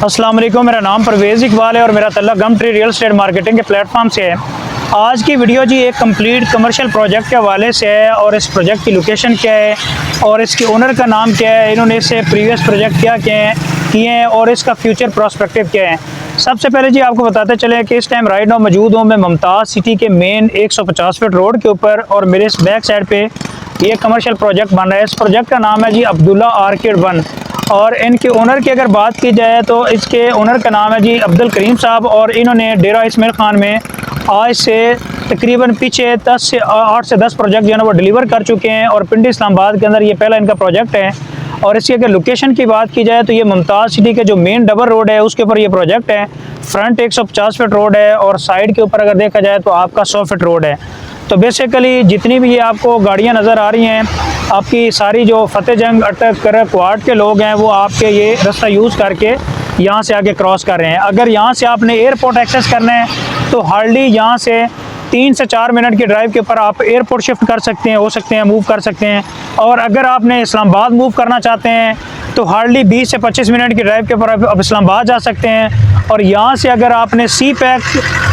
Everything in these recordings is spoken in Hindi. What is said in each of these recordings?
अस्सलाम वालेकुम, मेरा नाम परवेज़ इकबाल है और मेरा तल्लुक़ गम ट्री रियल एस्टेट मार्केटिंग के प्लेटफॉर्म से है। आज की वीडियो जी एक कंप्लीट कमर्शियल प्रोजेक्ट के हवाले से है और इस प्रोजेक्ट की लोकेशन क्या है और इसके ओनर का नाम क्या है, इन्होंने इससे प्रीवियस प्रोजेक्ट क्या किए हैं और इसका फ्यूचर प्रोस्पेक्टिव क्या है। सबसे पहले जी आपको बताते चले कि इस टाइम राइट नाउ मौजूद हूँ मैं मुमताज़ सिटी के मेन 150 फीट रोड के ऊपर और मेरे इस बैक साइड पे ये कमर्शियल प्रोजेक्ट बन रहा है। इस प्रोजेक्ट का नाम है जी अब्दुल्ला आर्किड 1 और इनके ओनर की अगर बात की जाए तो इसके ओनर का नाम है जी अब्दुल करीम साहब और इन्होंने डेरा इस्माइल खान में आज से तकरीबन पीछे 8 से 10 प्रोजेक्ट जो है वो डिलीवर कर चुके हैं और पिंडी इस्लामाबाद के अंदर ये पहला इनका प्रोजेक्ट है। और इसकी अगर लोकेशन की बात की जाए तो ये मुमताज़ सिटी के जो मेन डबल रोड है उसके ऊपर ये प्रोजेक्ट है। फ्रंट 150 फीट रोड है और साइड के ऊपर अगर देखा जाए तो आपका 100 फीट रोड है। तो बेसिकली जितनी भी ये आपको गाड़ियाँ नज़र आ रही हैं आपकी सारी जो फतेह जंग अटक कर क्वाड के लोग हैं वो आपके ये रास्ता यूज़ करके यहाँ से आगे क्रॉस कर रहे हैं। अगर यहाँ से आपने एयरपोर्ट एक्सेस करना है तो हार्डली यहाँ से 3 से 4 मिनट की ड्राइव के ऊपर आप एयरपोर्ट शिफ्ट कर सकते हैं, हो सकते हैं, मूव कर सकते हैं। और अगर आपने इस्लामाबाद मूव करना चाहते हैं तो हार्डली 20 से 25 मिनट की ड्राइव के ऊपर आप इस्लामाबाद जा सकते हैं। और यहाँ से अगर आपने सी पैक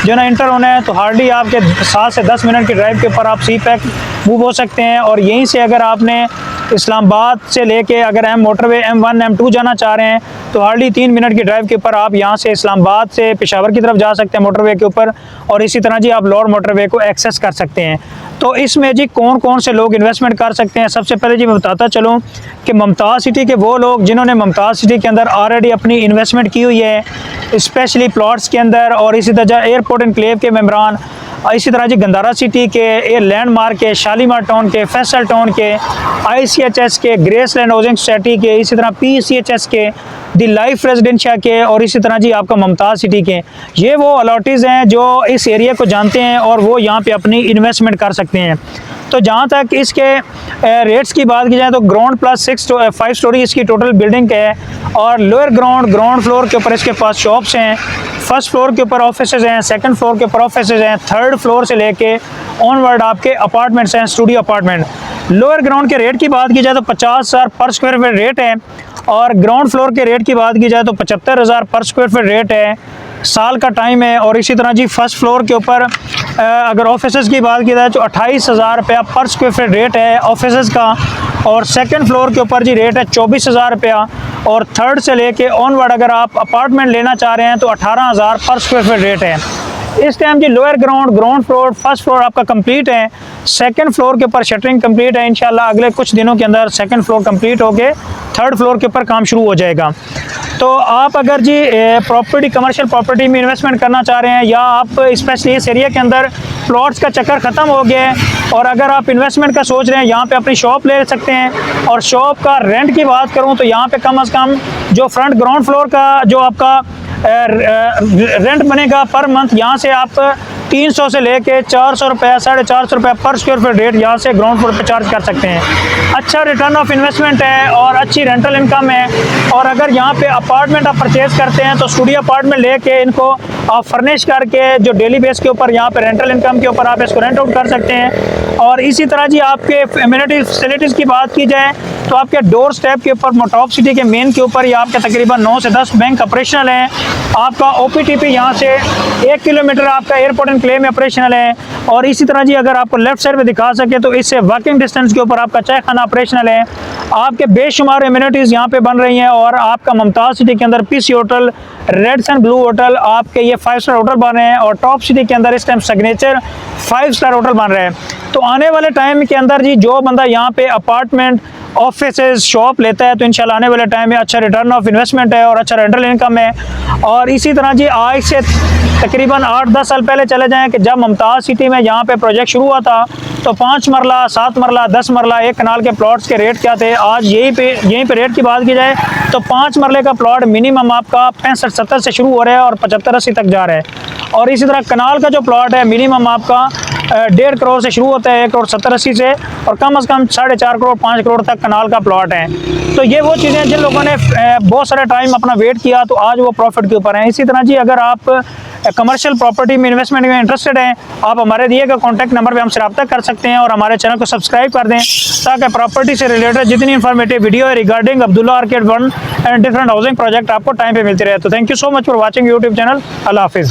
जो ना इंटर होना है तो हार्डली आपके 7 से 10 मिनट की ड्राइव के ऊपर आप सी पैक मूव हो सकते हैं। और यहीं से अगर आपने इस्लामाबाद से लेके अगर मोटरवे M1 M2 जाना चाह रहे हैं तो हार्डली 3 मिनट की ड्राइव के ऊपर आप यहाँ से इस्लामाबाद से पेशावर की तरफ जा सकते हैं मोटरवे के ऊपर और इसी तरह जी आप लोअर मोटरवे को एक्सेस कर सकते हैं। तो इसमें जी कौन कौन से लोग इन्वेस्टमेंट कर सकते हैं, सबसे पहले जी मैं बताता चलूँ कि मुमताज़ सिटी के वो लोग जिन्होंने मुमताज़ सिटी के अंदर ऑलरेडी अपनी इन्वेस्टमेंट की हुई है, स्पेशली प्लॉट्स के अंदर और इसी तरह एयरपोर्ट एनक्लेव के मेम्बरान, इसी तरह जी गंदारा सिटी के, ए लैंडमार्क के, शालीमार टाउन के, फैसल टाउन के, ICHS के, ग्रेसलैंड हाउसिंग सोसाइटी के, इसी तरह PCHS के, दी लाइफ रेजिडेंशिया के और इसी तरह जी आपका मुमताज़ सिटी के। ये वो अलॉटीज़ हैं जो इस एरिया को जानते हैं और वो यहाँ पे अपनी इन्वेस्टमेंट कर सकते हैं। तो जहाँ तक इसके रेट्स की बात की जाए तो ग्राउंड प्लस 5 स्टोरी इसकी टोटल बिल्डिंग है और लोअर ग्राउंड फ्लोर के ऊपर इसके पास शॉप्स हैं, फर्स्ट फ्लोर के ऊपर ऑफिसेज हैं, सेकंड फ्लोर के ऊपर ऑफिसेज हैं, थर्ड फ्लोर से लेके ऑनवर्ड आपके अपार्टमेंट्स हैं, स्टूडियो अपार्टमेंट। लोअर ग्राउंड के रेट की बात की जाए तो 50,000 पर स्क्वायर फीट रेट है और ग्राउंड फ्लोर के रेट की बात की जाए तो 75,000 पर स्क्वायर फीट रेट है। साल का टाइम है। और इसी तरह जी फर्स्ट फ्लोर के ऊपर अगर ऑफिसेज की बात की जाए तो 28,000 रुपया पर स्क्वायर फीट रेट है ऑफिसेज का और सेकंड फ्लोर के ऊपर जी रेट है 24,000 रुपया और थर्ड से लेके ऑनवर्ड अगर आप अपार्टमेंट लेना चाह रहे हैं तो 18,000 पर स्क्वायर फीट रेट है। इस time ji lower ground floor, first floor आपका कंप्लीट है, सेकंड फ्लोर के ऊपर शटरिंग कंप्लीट है। इंशाल्लाह अगले कुछ दिनों के अंदर सेकंड फ्लोर कंप्लीट होके थर्ड फ्लोर के ऊपर काम शुरू हो जाएगा। तो आप अगर जी प्रॉपर्टी कमर्शियल प्रॉपर्टी में इन्वेस्टमेंट करना चाह रहे हैं या आप स्पेशली इस एरिया के अंदर प्लॉट्स का चक्कर ख़त्म हो गया है और अगर आप इन्वेस्टमेंट का सोच रहे हैं यहाँ पे अपनी शॉप ले सकते हैं। और शॉप का रेंट की बात करूँ तो यहाँ पे कम से कम जो फ्रंट ग्राउंड फ्लोर का जो आपका रेंट बनेगा पर मंथ यहाँ से आप 300 से लेके 400 रुपये 450 रुपये पर स्क्वायर फीट रेट यहाँ से ग्राउंड फ्लोर पे चार्ज कर सकते हैं। अच्छा रिटर्न ऑफ इन्वेस्टमेंट है और अच्छी रेंटल इनकम है। और अगर यहाँ पे अपार्टमेंट आप परचेज करते हैं तो स्टूडियो अपार्टमेंट लेके इनको आप फर्निश करके जो डेली बेस के ऊपर यहाँ पे रेंटल इनकम के ऊपर आप इसको रेंट आउट कर सकते हैं। और इसी तरह जी आपके एमिनिटी फैसिलिटीज़ की बात की जाए तो आपके डोर स्टेप के ऊपर टॉप सिटी के मेन के ऊपर ही आपके तकरीबन 9 से 10 बैंक ऑपरेशनल हैं। आपका OPTP यहाँ से 1 किलोमीटर आपका एयरपोर्ट एंड क्लेम में ऑपरेशनल है। और इसी तरह जी अगर आपको लेफ्ट साइड पे दिखा सके तो इससे वॉकिंग डिस्टेंस के ऊपर आपका चाय खाना ऑपरेशनल है। आपके बेशुमार एमिनिटीज़ यहाँ पे बन रही हैं और आपका मुमताज़ सिटी के अंदर PC hotel, reds and blue hotel आपके ये 5 स्टार होटल बन रहे हैं और टॉप सिटी के अंदर इस टाइम सिग्नेचर 5 स्टार होटल बन रहे हैं। तो आने वाले टाइम के अंदर जी जो बंदा यहाँ पे अपार्टमेंट, ऑफिसेज, शॉप लेता है तो इंशाल्लाह आने वाले टाइम में अच्छा रिटर्न ऑफ इन्वेस्टमेंट है और अच्छा रेंटल इनकम है। और इसी तरह जी आज से तकरीबन 8-10 साल पहले चले जाएं कि जब मुमताज़ सिटी में यहाँ पे प्रोजेक्ट शुरू हुआ था तो 5 मरला, 7 मरला, 10 मरला एक कनाल के प्लॉट्स के रेट क्या थे। आज यहीं पे रेट की बात की जाए तो 5 मरले का प्लॉट मिनिमम आपका 65-70 से शुरू हो रहा है और 75-80 तक जा रहा है। और इसी तरह कनाल का जो प्लॉट है मिनिमम आपका 1.5 करोड़ से शुरू होता है, 1 करोड़ 70-80 से और कम से कम 4.5 करोड़ 5 करोड़ तक कनाल का प्लॉट है। तो ये वो चीज़ें जिन लोगों ने बहुत सारे टाइम अपना वेट किया तो आज वो प्रॉफिट के ऊपर हैं। इसी तरह जी अगर आप कमर्शियल प्रॉपर्टी में इन्वेस्टमेंट में इंटरेस्टेड हैं, आप हमारे दिए गए कॉन्टैक्ट नंबर पर हमसे रब्ता कर सकते हैं और हमारे चैनल को सब्सक्राइब कर दें ताकि प्रॉपर्टी से रिलेटेड जितनी इन्फॉर्मेटिव वीडियो है regarding Abdullah arcade 1 and different housing project आपको टाइम पे मिलती रहे। तो thank you so much for watching YouTube channel. अल्लाह हाफिज़।